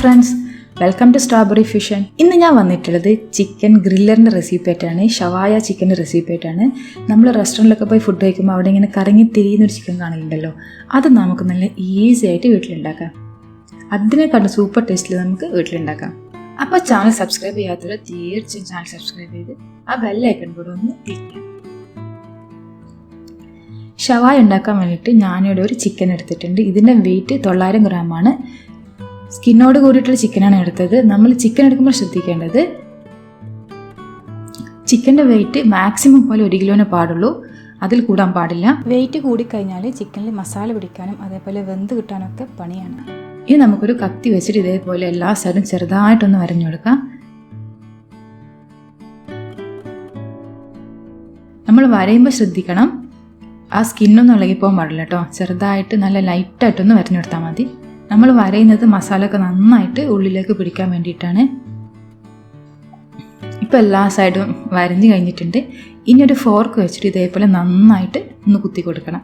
Friends, welcome to strawberry fusion. ഇന്ന് ഞാൻ വന്നിട്ടുള്ളത് ചിക്കൻ ഗ്രില്ലറിൻ്റെ റെസിപ്പി ആയിട്ടാണ്. ഷവായ ചിക്കൻ്റെ റെസിപ്പി ആയിട്ടാണ്. നമ്മൾ റെസ്റ്റോറൻറ്റിലൊക്കെ പോയി ഫുഡ് കഴിക്കുമ്പോൾ അവിടെ ഇങ്ങനെ കറങ്ങി തിരിയുന്നൊരു ചിക്കൻ കാണലുണ്ടല്ലോ, അത് നമുക്ക് നല്ല ഈസി ആയിട്ട് വീട്ടിലുണ്ടാക്കാം. അതിനെക്കാട്ടും സൂപ്പർ ടേസ്റ്റിൽ നമുക്ക് വീട്ടിലുണ്ടാക്കാം. അപ്പോൾ ചാനൽ സബ്സ്ക്രൈബ് ചെയ്യാത്തവർ തീർച്ചയായും ചാനൽ സബ്സ്ക്രൈബ് ചെയ്ത് ആ ബെല്ലൈക്കൺ കൂടെ ഒന്ന് ക്ലിക്ക് ചെയ്യാം. ഷവായ ഉണ്ടാക്കാൻ വേണ്ടിയിട്ട് ഞാനിവിടെ ഒരു ചിക്കൻ എടുത്തിട്ടുണ്ട്. ഇതിൻ്റെ വെയിറ്റ് 900 ഗ്രാമാണ്. സ്കിന്നോട് കൂടിയിട്ടുള്ള ചിക്കനാണ് എടുത്തത്. നമ്മൾ ചിക്കൻ എടുക്കുമ്പോൾ ശ്രദ്ധിക്കേണ്ടത് ചിക്കൻ്റെ വെയിറ്റ് മാക്സിമം പോലെ 1 കിലോനെ പാടുള്ളൂ, അതിൽ കൂടാൻ പാടില്ല. വെയിറ്റ് കൂടിക്കഴിഞ്ഞാൽ ചിക്കനിൽ മസാല പിടിക്കാനും അതേപോലെ വെന്ത് കിട്ടാനൊക്കെ പണിയാണ്. ഇനി നമുക്കൊരു കത്തി വെച്ചിട്ട് ഇതേപോലെ എല്ലാ സൈഡും ചെറുതായിട്ടൊന്ന് വരഞ്ഞു കൊടുക്കാം. നമ്മൾ വരയുമ്പോൾ ശ്രദ്ധിക്കണം, ആ സ്കിന്നൊന്നും ഇളകിപ്പോകാൻ പാടില്ല കേട്ടോ. ചെറുതായിട്ട് നല്ല ലൈറ്റായിട്ടൊന്ന് വരഞ്ഞു കൊടുത്താൽ മതി. നമ്മൾ വരയുന്നത് മസാലയൊക്കെ നന്നായിട്ട് ഉള്ളിലേക്ക് പിടിക്കാൻ വേണ്ടിയിട്ടാണ്. ഇപ്പോൾ എല്ലാ സൈഡും വരഞ്ഞു കഴിഞ്ഞിട്ടുണ്ട്. ഇനി ഒരു ഫോർക്ക് വെച്ചിട്ട് ഇതേപോലെ നന്നായിട്ട് ഒന്ന് കുത്തി കൊടുക്കണം.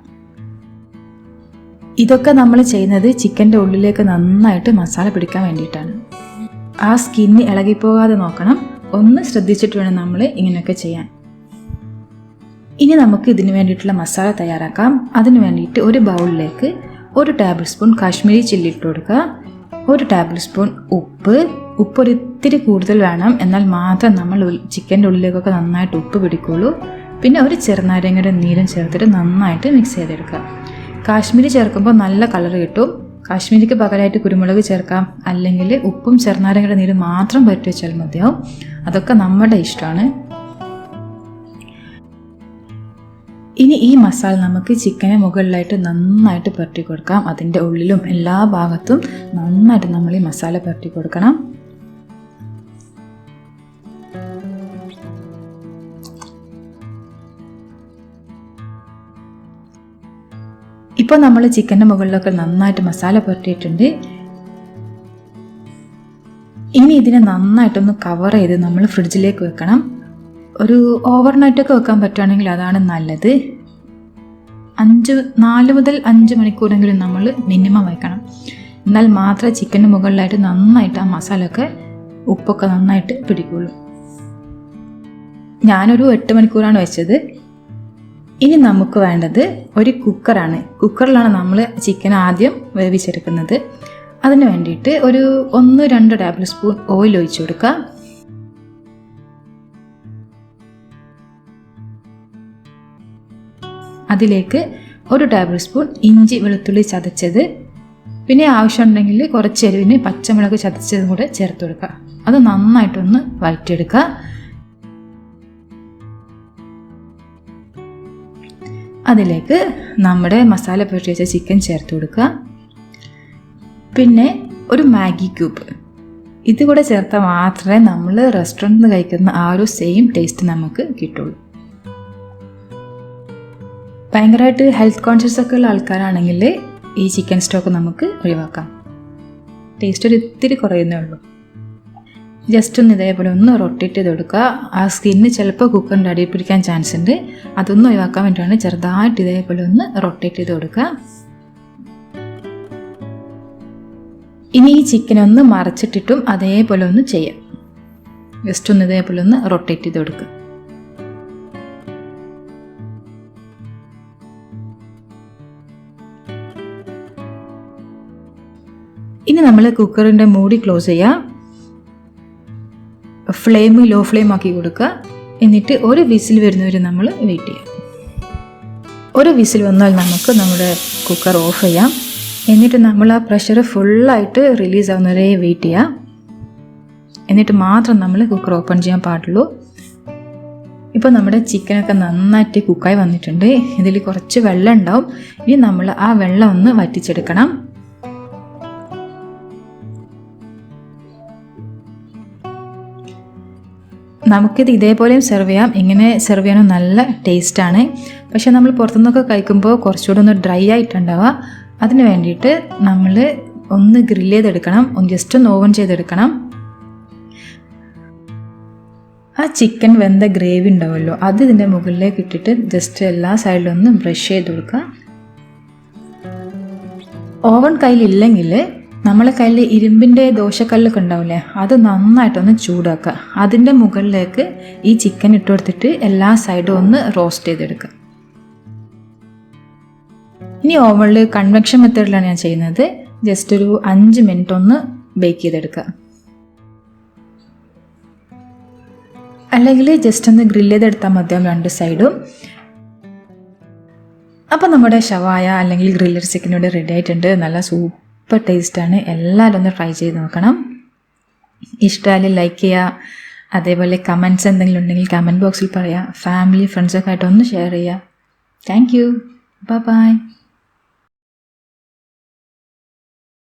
ഇതൊക്കെ നമ്മൾ ചെയ്യുന്നത് ചിക്കൻ്റെ ഉള്ളിലേക്ക് നന്നായിട്ട് മസാല പിടിക്കാൻ വേണ്ടിയിട്ടാണ്. ആ സ്കിന്ന് ഇളകിപ്പോകാതെ നോക്കണം. ഒന്ന് ശ്രദ്ധിച്ചിട്ട് വേണം നമ്മൾ ഇങ്ങനെയൊക്കെ ചെയ്യാൻ. ഇനി നമുക്ക് ഇതിന് വേണ്ടിയിട്ടുള്ള മസാല തയ്യാറാക്കാം. അതിന് വേണ്ടിയിട്ട് ഒരു ബൗളിലേക്ക് 1 ടേബിൾ സ്പൂൺ കാശ്മീരി ചില്ലി ഇട്ട് കൊടുക്കുക. 1 ടേബിൾ സ്പൂൺ ഉപ്പ് ഒരു ഇത്തിരി കൂടുതൽ വേണം, എന്നാൽ മാത്രം നമ്മൾ ചിക്കൻ്റെ ഉള്ളിലേക്കൊക്കെ നന്നായിട്ട് ഉപ്പ് പിടിക്കുള്ളൂ. പിന്നെ ഒരു ചെറുനാരങ്ങയുടെ നീരും ചേർത്തിട്ട് നന്നായിട്ട് മിക്സ് ചെയ്തെടുക്കുക. കാശ്മീരി ചേർക്കുമ്പോൾ നല്ല കളർ കിട്ടും. കാശ്മീരിക്ക് പകരമായിട്ട് കുരുമുളക് ചേർക്കാം, അല്ലെങ്കിൽ ഉപ്പും ചെറുനാരങ്ങയുടെ നീരും മാത്രം പറ്റി വെച്ചാൽ മതിയാവും. അതൊക്കെ നമ്മുടെ ഇഷ്ടമാണ്. ഇനി ഈ മസാല നമുക്ക് ചിക്കനെ മുകളിലായിട്ട് നന്നായിട്ട് പുരട്ടി കൊടുക്കാം. അതിൻ്റെ ഉള്ളിലും എല്ലാ ഭാഗത്തും നന്നായിട്ട് നമ്മൾ ഈ മസാല പുരട്ടി കൊടുക്കണം. ഇപ്പോൾ നമ്മൾ ചിക്കൻ്റെ മുകളിലൊക്കെ നന്നായിട്ട് മസാല പുരട്ടിയിട്ടുണ്ട്. ഇനി ഇതിനെ നന്നായിട്ടൊന്ന് കവർ ചെയ്ത് നമ്മൾ ഫ്രിഡ്ജിലേക്ക് വെക്കണം. ഒരു ഓവർനൈറ്റൊക്കെ വെക്കാൻ പറ്റുകയാണെങ്കിൽ അതാണ് നല്ലത്. 4 മുതൽ 5 മണിക്കൂറെങ്കിലും നമ്മൾ മിനിമം വയ്ക്കണം. എന്നാൽ മാത്രമേ ചിക്കൻ്റെ മുകളിലായിട്ട് നന്നായിട്ട് ആ മസാലയൊക്കെ ഉപ്പൊക്കെ നന്നായിട്ട് പിടിക്കുള്ളൂ. ഞാനൊരു 8 മണിക്കൂറാണ് വെച്ചത്. ഇനി നമുക്ക് വേണ്ടത് ഒരു കുക്കറാണ്. കുക്കറിലാണ് നമ്മൾ ചിക്കൻ ആദ്യം വേവിച്ചെടുക്കുന്നത്. അതിന് വേണ്ടിയിട്ട് ഒരു 1-2 ടേബിൾ സ്പൂൺ ഓയിൽ ഒഴിച്ചു കൊടുക്കുക. അതിലേക്ക് 1 ടേബിൾ സ്പൂൺ ഇഞ്ചി വെളുത്തുള്ളി ചതച്ചത്, പിന്നെ ആവശ്യമുണ്ടെങ്കിൽ കുറച്ച് എരിവിന് പച്ചമുളക് ചതച്ചതും കൂടെ ചേർത്ത് കൊടുക്കുക. അത് നന്നായിട്ടൊന്ന് വഴറ്റിയെടുക്കുക. അതിലേക്ക് നമ്മുടെ മസാല പുരട്ടി വെച്ച ചിക്കൻ ചേർത്ത് കൊടുക്കുക. പിന്നെ ഒരു മാഗി ക്യൂബ് ഇതുകൂടെ ചേർത്താൽ മാത്രമേ നമ്മൾ റെസ്റ്റോറൻറ്റിൽ നിന്ന് കഴിക്കുന്ന ആ ഒരു സെയിം ടേസ്റ്റ് നമുക്ക് കിട്ടുള്ളൂ. ഭയങ്കരമായിട്ട് ഹെൽത്ത് കോൺഷ്യസ് ഒക്കെ ഉള്ള ആൾക്കാരാണെങ്കിൽ ഈ ചിക്കൻ സ്റ്റോക്ക് നമുക്ക് ഒഴിവാക്കാം. ടേസ്റ്റ് ഒരു ഇത്തിരി കുറയുന്നേ ഉള്ളൂ. ജസ്റ്റ് ഒന്ന് ഇതേപോലെ ഒന്ന് റൊട്ടേറ്റ് ചെയ്ത് കൊടുക്കുക. ആ സ്കിന്ന് ചിലപ്പോൾ കുക്കറിൻ്റെ അടിയിൽ പിടിക്കാൻ ചാൻസ് ഉണ്ട്. അതൊന്നും ഒഴിവാക്കാൻ വേണ്ടിയാണ് ചെറുതായിട്ട് ഇതേപോലെ ഒന്ന് റൊട്ടേറ്റ് ചെയ്ത് കൊടുക്കുക. ഇനി ഈ ചിക്കനൊന്ന് മറച്ചിട്ടിട്ടും അതേപോലെ ഒന്ന് ചെയ്യാം. ജസ്റ്റ് ഒന്ന് ഇതേപോലെ ഒന്ന് റൊട്ടേറ്റ് ചെയ്ത് കൊടുക്കുക. ഇനി നമ്മൾ കുക്കറിൻ്റെ മൂടി ക്ലോസ് ചെയ്യുക. ഫ്ലെയിം ലോ ഫ്ലെയിം ആക്കി കൊടുക്കുക. എന്നിട്ട് ഒരു വിസിൽ വരുന്നവരെ നമ്മൾ വെയിറ്റ് ചെയ്യാം. ഒരു വിസിൽ വന്നാൽ നമുക്ക് നമ്മുടെ കുക്കർ ഓഫ് ചെയ്യാം. എന്നിട്ട് നമ്മൾ ആ പ്രഷർ ഫുള്ളായിട്ട് റിലീസ് ആവുന്നവരെ വെയിറ്റ് ചെയ്യാം. എന്നിട്ട് മാത്രം നമ്മൾ കുക്കർ ഓപ്പൺ ചെയ്യാൻ പാടുള്ളൂ. ഇപ്പോൾ നമ്മുടെ ചിക്കനൊക്കെ നന്നായിട്ട് കുക്കായി വന്നിട്ടുണ്ട്. ഇതിൽ കുറച്ച് വെള്ളം ഉണ്ടാവും. ഇനി നമ്മൾ ആ വെള്ളം ഒന്ന് വറ്റിച്ചെടുക്കണം. നമുക്കിത് ഇതേപോലെയും സെർവ് ചെയ്യാം. ഇങ്ങനെ സെർവ് ചെയ്യാനും നല്ല ടേസ്റ്റാണ്. പക്ഷേ നമ്മൾ പുറത്തുനിന്നൊക്കെ കഴിക്കുമ്പോൾ കുറച്ചുകൂടെ ഒന്ന് ഡ്രൈ ആയിട്ടുണ്ടാവുക. അതിന് വേണ്ടിയിട്ട് നമ്മൾ ഒന്ന് ഗ്രില്ല് ചെയ്തെടുക്കണം, ജസ്റ്റ് ഒന്ന് ഓവൻ ചെയ്തെടുക്കണം. ആ ചിക്കൻ വെന്ത ഗ്രേവി ഉണ്ടാവുമല്ലോ, അത് ഇതിൻ്റെ മുകളിലേക്ക് ഇട്ടിട്ട് ജസ്റ്റ് എല്ലാ സൈഡിലും ഒന്ന് ബ്രഷ് ചെയ്ത് കൊടുക്കുക. ഓവൻ കയ്യിലില്ലെങ്കിൽ നമ്മളെ കയ്യിൽ ഇരുമ്പിൻ്റെ ദോശക്കല്ലൊക്കെ ഉണ്ടാവില്ലേ, അത് നന്നായിട്ടൊന്ന് ചൂടാക്കുക. അതിൻ്റെ മുകളിലേക്ക് ഈ ചിക്കൻ ഇട്ട് കൊടുത്തിട്ട് എല്ലാ സൈഡും ഒന്ന് റോസ്റ്റ് ചെയ്തെടുക്കുക. ഇനി ഓവനിൽ കൺവെക്ഷൻ മെത്തേഡിലാണ് ഞാൻ ചെയ്യുന്നത്. ജസ്റ്റ് ഒരു 5 മിനിറ്റ് ഒന്ന് ബേക്ക് ചെയ്തെടുക്കുക. അല്ലെങ്കിൽ ജസ്റ്റ് ഒന്ന് ഗ്രില്ല് ചെയ്തെടുത്താൽ മതിയാവും 2 സൈഡും. അപ്പോൾ നമ്മുടെ ഷവായ അല്ലെങ്കിൽ ഗ്രില്ലഡ് ചിക്കൻ ഇവിടെ റെഡി ആയിട്ടുണ്ട്. നല്ല സൂപ്പർ ടേസ്റ്റാണ്. എല്ലാവരും ഒന്ന് ട്രൈ ചെയ്ത് നോക്കണം. ഇഷ്ടമായാലും ലൈക്ക് ചെയ്യുക. അതേപോലെ കമൻറ്റ്സ് എന്തെങ്കിലും ഉണ്ടെങ്കിൽ കമൻറ്റ് ബോക്സിൽ പറയുക. ഫാമിലി ഫ്രണ്ട്സൊക്കെ ആയിട്ട് ഒന്ന് ഷെയർ ചെയ്യുക. Thank you. ബൈ.